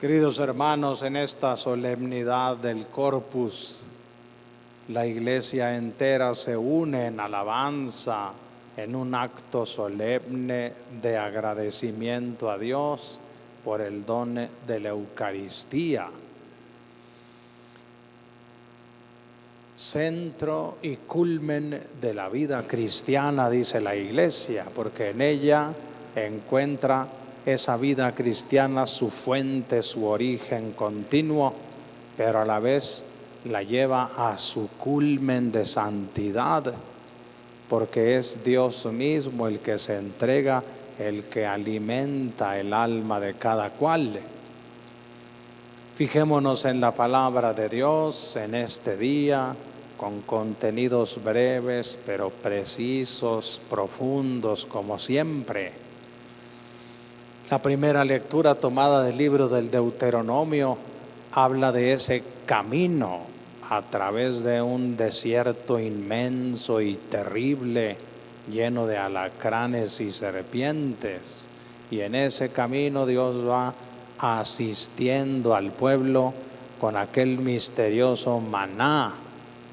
Queridos hermanos, en esta solemnidad del Corpus, la Iglesia entera se une en alabanza, en un acto solemne de agradecimiento a Dios por el don de la Eucaristía. Centro y culmen de la vida cristiana, dice la Iglesia, porque en ella encuentra esa vida cristiana su fuente, su origen continuo, pero a la vez la lleva a su culmen de santidad, porque es Dios mismo el que se entrega, el que alimenta el alma de cada cual. Fijémonos en la palabra de Dios en este día, con contenidos breves, pero precisos, profundos, como siempre. La primera lectura tomada del libro del Deuteronomio habla de ese camino a través de un desierto inmenso y terrible, lleno de alacranes y serpientes. Y en ese camino Dios va asistiendo al pueblo con aquel misterioso maná,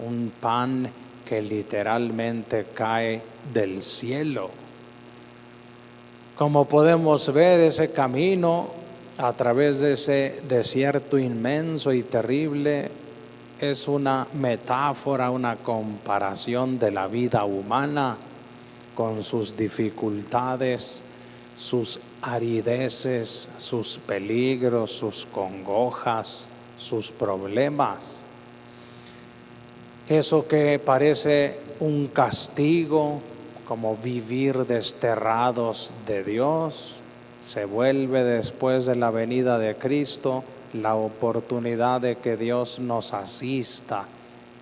un pan que literalmente cae del cielo. Como podemos ver, ese camino a través de ese desierto inmenso y terrible es una metáfora, una comparación de la vida humana con sus dificultades, sus arideces, sus peligros, sus congojas, sus problemas. Eso que parece un castigo, como vivir desterrados de Dios, se vuelve después de la venida de Cristo la oportunidad de que Dios nos asista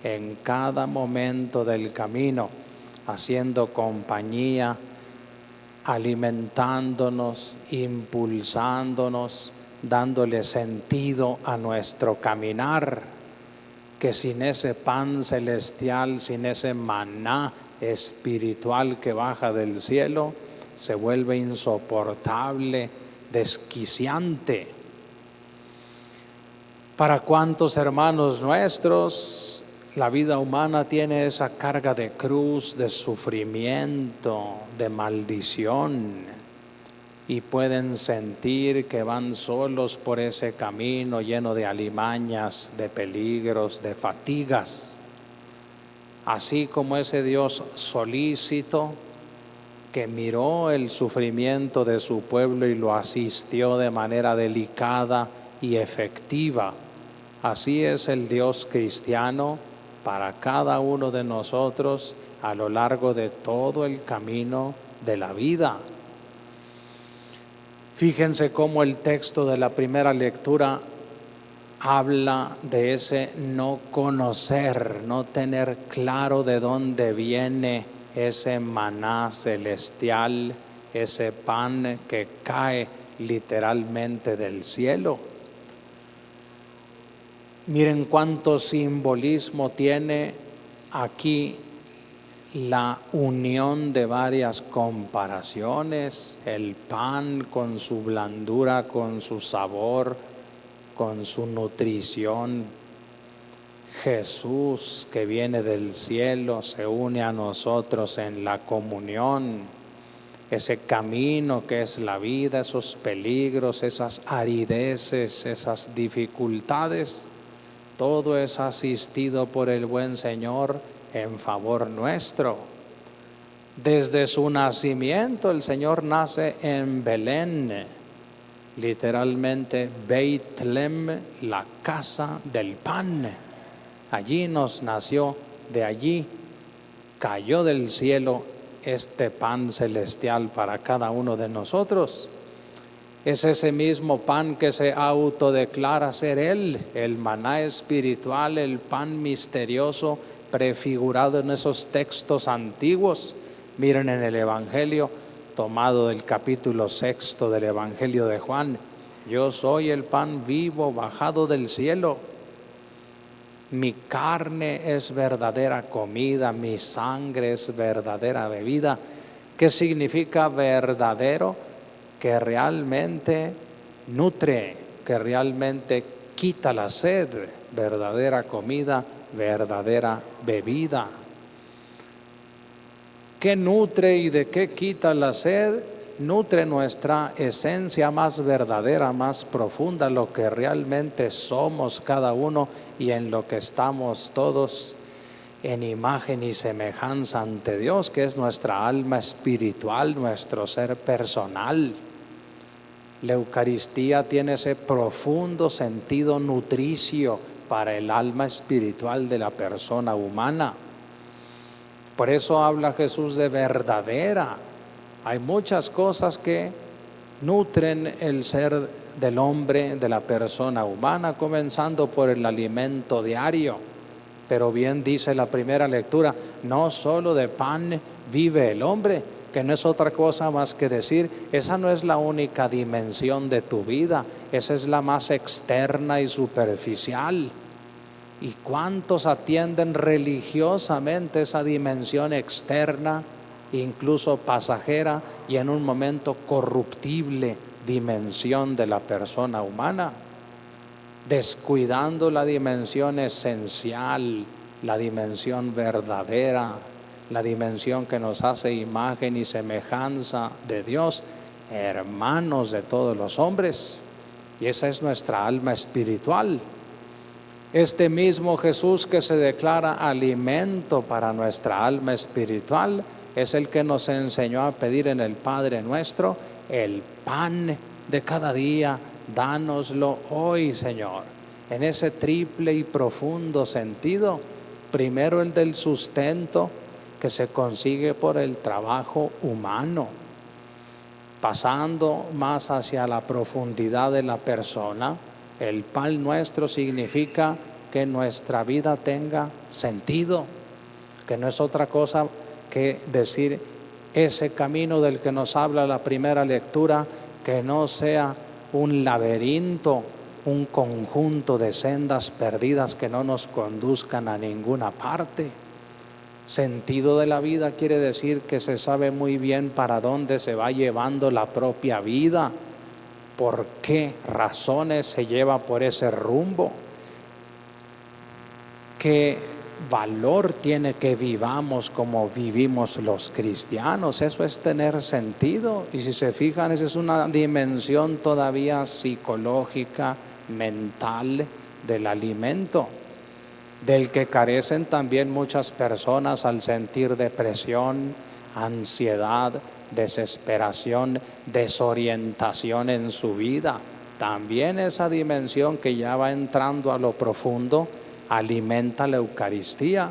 en cada momento del camino, haciendo compañía, alimentándonos, impulsándonos, dándole sentido a nuestro caminar, que sin ese pan celestial, sin ese maná espiritual que baja del cielo, se vuelve insoportable, desquiciante. Para cuántos hermanos nuestros la vida humana tiene esa carga de cruz, de sufrimiento, de maldición, y pueden sentir que van solos por ese camino lleno de alimañas, de peligros, de fatigas. Así como ese Dios solícito que miró el sufrimiento de su pueblo y lo asistió de manera delicada y efectiva, así es el Dios cristiano para cada uno de nosotros a lo largo de todo el camino de la vida. Fíjense cómo el texto de la primera lectura habla de ese no conocer, no tener claro de dónde viene ese maná celestial, ese pan que cae literalmente del cielo. Miren cuánto simbolismo tiene aquí la unión de varias comparaciones, el pan con su blandura, con su sabor, con su nutrición. Jesús que viene del cielo se une a nosotros en la comunión, ese camino que es la vida, esos peligros, esas arideces, esas dificultades, todo es asistido por el buen Señor en favor nuestro. Desde su nacimiento el Señor nace en Belén, literalmente Beit Lehem, la casa del pan. Allí nos nació, de allí cayó del cielo este pan celestial para cada uno de nosotros. Es ese mismo pan que se autodeclara ser Él, el maná espiritual, el pan misterioso prefigurado en esos textos antiguos. Miren en el Evangelio, tomado del capítulo 6 del Evangelio de Juan: yo soy el pan vivo bajado del cielo. Mi carne es verdadera comida, mi sangre es verdadera bebida. ¿Qué significa verdadero? Que realmente nutre, que realmente quita la sed, verdadera comida, verdadera bebida. ¿Qué nutre y de qué quita la sed? Nutre nuestra esencia más verdadera, más profunda, lo que realmente somos cada uno y en lo que estamos todos en imagen y semejanza ante Dios, que es nuestra alma espiritual, nuestro ser personal. La Eucaristía tiene ese profundo sentido nutricio para el alma espiritual de la persona humana. Por eso habla Jesús de verdadera. Hay muchas cosas que nutren el ser del hombre, de la persona humana, comenzando por el alimento diario. Pero bien dice la primera lectura, no solo de pan vive el hombre, que no es otra cosa más que decir, esa no es la única dimensión de tu vida, esa es la más externa y superficial. ¿Y cuántos atienden religiosamente esa dimensión externa, incluso pasajera y en un momento corruptible dimensión de la persona humana? Descuidando la dimensión esencial, la dimensión verdadera, la dimensión que nos hace imagen y semejanza de Dios, hermanos de todos los hombres. Y esa es nuestra alma espiritual. Este mismo Jesús que se declara alimento para nuestra alma espiritual es el que nos enseñó a pedir en el Padre Nuestro el pan de cada día. Dánoslo hoy, Señor, en ese triple y profundo sentido. Primero el del sustento que se consigue por el trabajo humano, pasando más hacia la profundidad de la persona. El pan nuestro significa que nuestra vida tenga sentido, que no es otra cosa que decir ese camino del que nos habla la primera lectura, que no sea un laberinto, un conjunto de sendas perdidas que no nos conduzcan a ninguna parte. Sentido de la vida quiere decir que se sabe muy bien para dónde se va llevando la propia vida, por qué razones se lleva por ese rumbo, qué valor tiene que vivamos como vivimos los cristianos. Eso es tener sentido. Y si se fijan, esa es una dimensión todavía psicológica, mental del alimento, del que carecen también muchas personas al sentir depresión, ansiedad, desesperación, desorientación en su vida. También esa dimensión que ya va entrando a lo profundo alimenta la Eucaristía.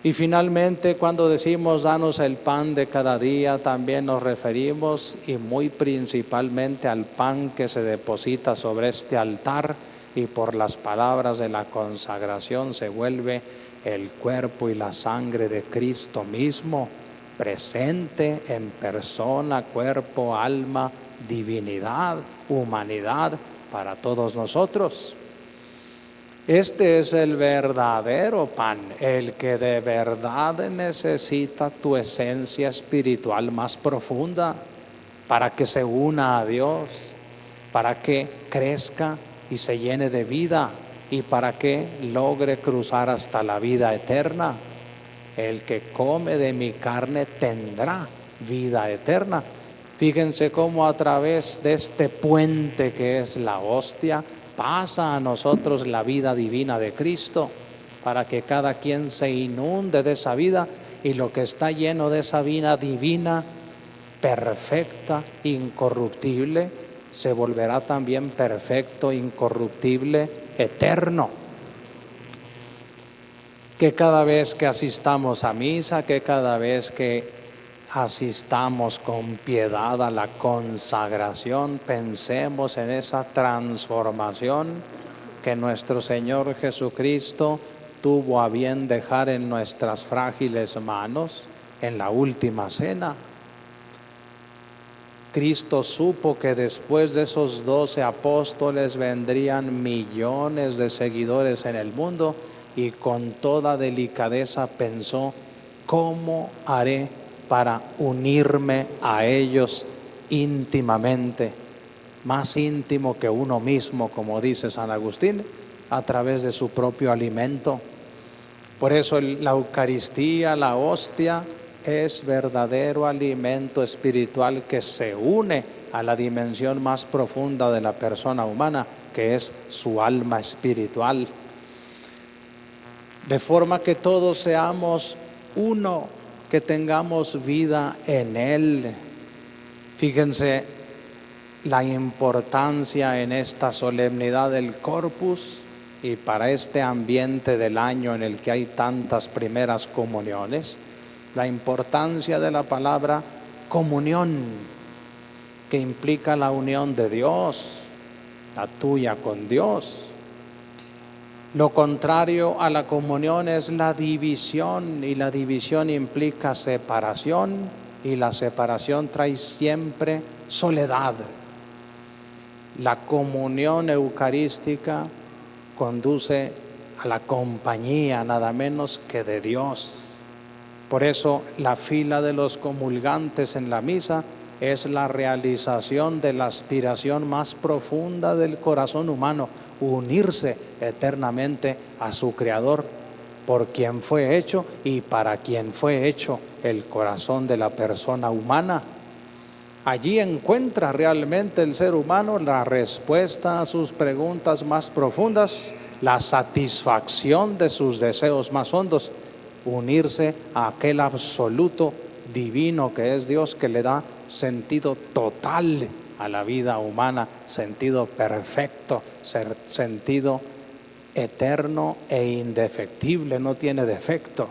Y finalmente, cuando decimos danos el pan de cada día, también nos referimos y muy principalmente al pan que se deposita sobre este altar y por las palabras de la consagración se vuelve el cuerpo y la sangre de Cristo mismo, presente en persona, cuerpo, alma, divinidad, humanidad para todos nosotros. Este es el verdadero pan, el que de verdad necesita tu esencia espiritual más profunda para que se una a Dios, para que crezca y se llene de vida y para que logre cruzar hasta la vida eterna. El que come de mi carne tendrá vida eterna. Fíjense cómo a través de este puente que es la hostia pasa a nosotros la vida divina de Cristo, para que cada quien se inunde de esa vida y lo que está lleno de esa vida divina, perfecta, incorruptible, se volverá también perfecto, incorruptible, eterno. Que cada vez que asistamos a misa, que cada vez que asistamos con piedad a la consagración, pensemos en esa transformación que nuestro Señor Jesucristo tuvo a bien dejar en nuestras frágiles manos en la última cena. Cristo supo que después de esos 12 apóstoles vendrían millones de seguidores en el mundo y con toda delicadeza pensó, ¿cómo haré para unirme a ellos íntimamente? más íntimo que uno mismo, como dice San Agustín, a través de su propio alimento. Por eso la Eucaristía, la hostia, es verdadero alimento espiritual que se une a la dimensión más profunda de la persona humana, que es su alma espiritual. De forma que todos seamos uno, que tengamos vida en Él. Fíjense la importancia en esta solemnidad del Corpus y para este ambiente del año en el que hay tantas primeras comuniones, la importancia de la palabra comunión, que implica la unión de Dios, la tuya con Dios. Lo contrario a la comunión es la división, y la división implica separación, y la separación trae siempre soledad. La comunión eucarística conduce a la compañía nada menos que de Dios. Por eso la fila de los comulgantes en la misa es la realización de la aspiración más profunda del corazón humano, unirse eternamente a su Creador, por quien fue hecho y para quien fue hecho el corazón de la persona humana. Allí encuentra realmente el ser humano la respuesta a sus preguntas más profundas, la satisfacción de sus deseos más hondos, unirse a aquel absoluto divino que es Dios, que le da sentido total a la vida humana, sentido perfecto, sentido eterno e indefectible, no tiene defecto.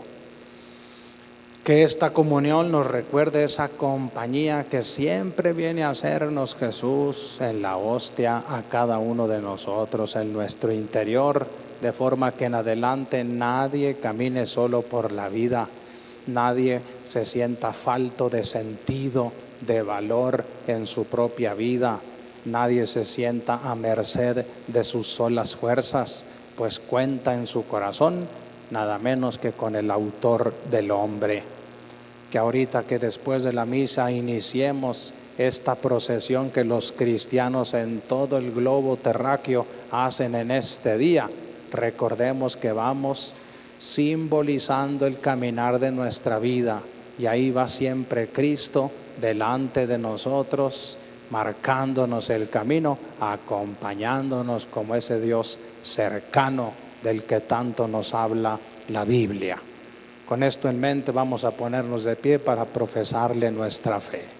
Que esta comunión nos recuerde esa compañía que siempre viene a hacernos Jesús en la hostia a cada uno de nosotros en nuestro interior, de forma que en adelante nadie camine solo por la vida, nadie se sienta falto de sentido, de valor en su propia vida, nadie se sienta a merced de sus solas fuerzas, pues cuenta en su corazón nada menos que con el autor del hombre. Que ahorita, que después de la misa iniciemos esta procesión que los cristianos en todo el globo terráqueo hacen en este día, recordemos que vamos simbolizando el caminar de nuestra vida, y ahí va siempre Cristo delante de nosotros, marcándonos el camino, acompañándonos como ese Dios cercano del que tanto nos habla la Biblia. Con esto en mente vamos a ponernos de pie para profesarle nuestra fe.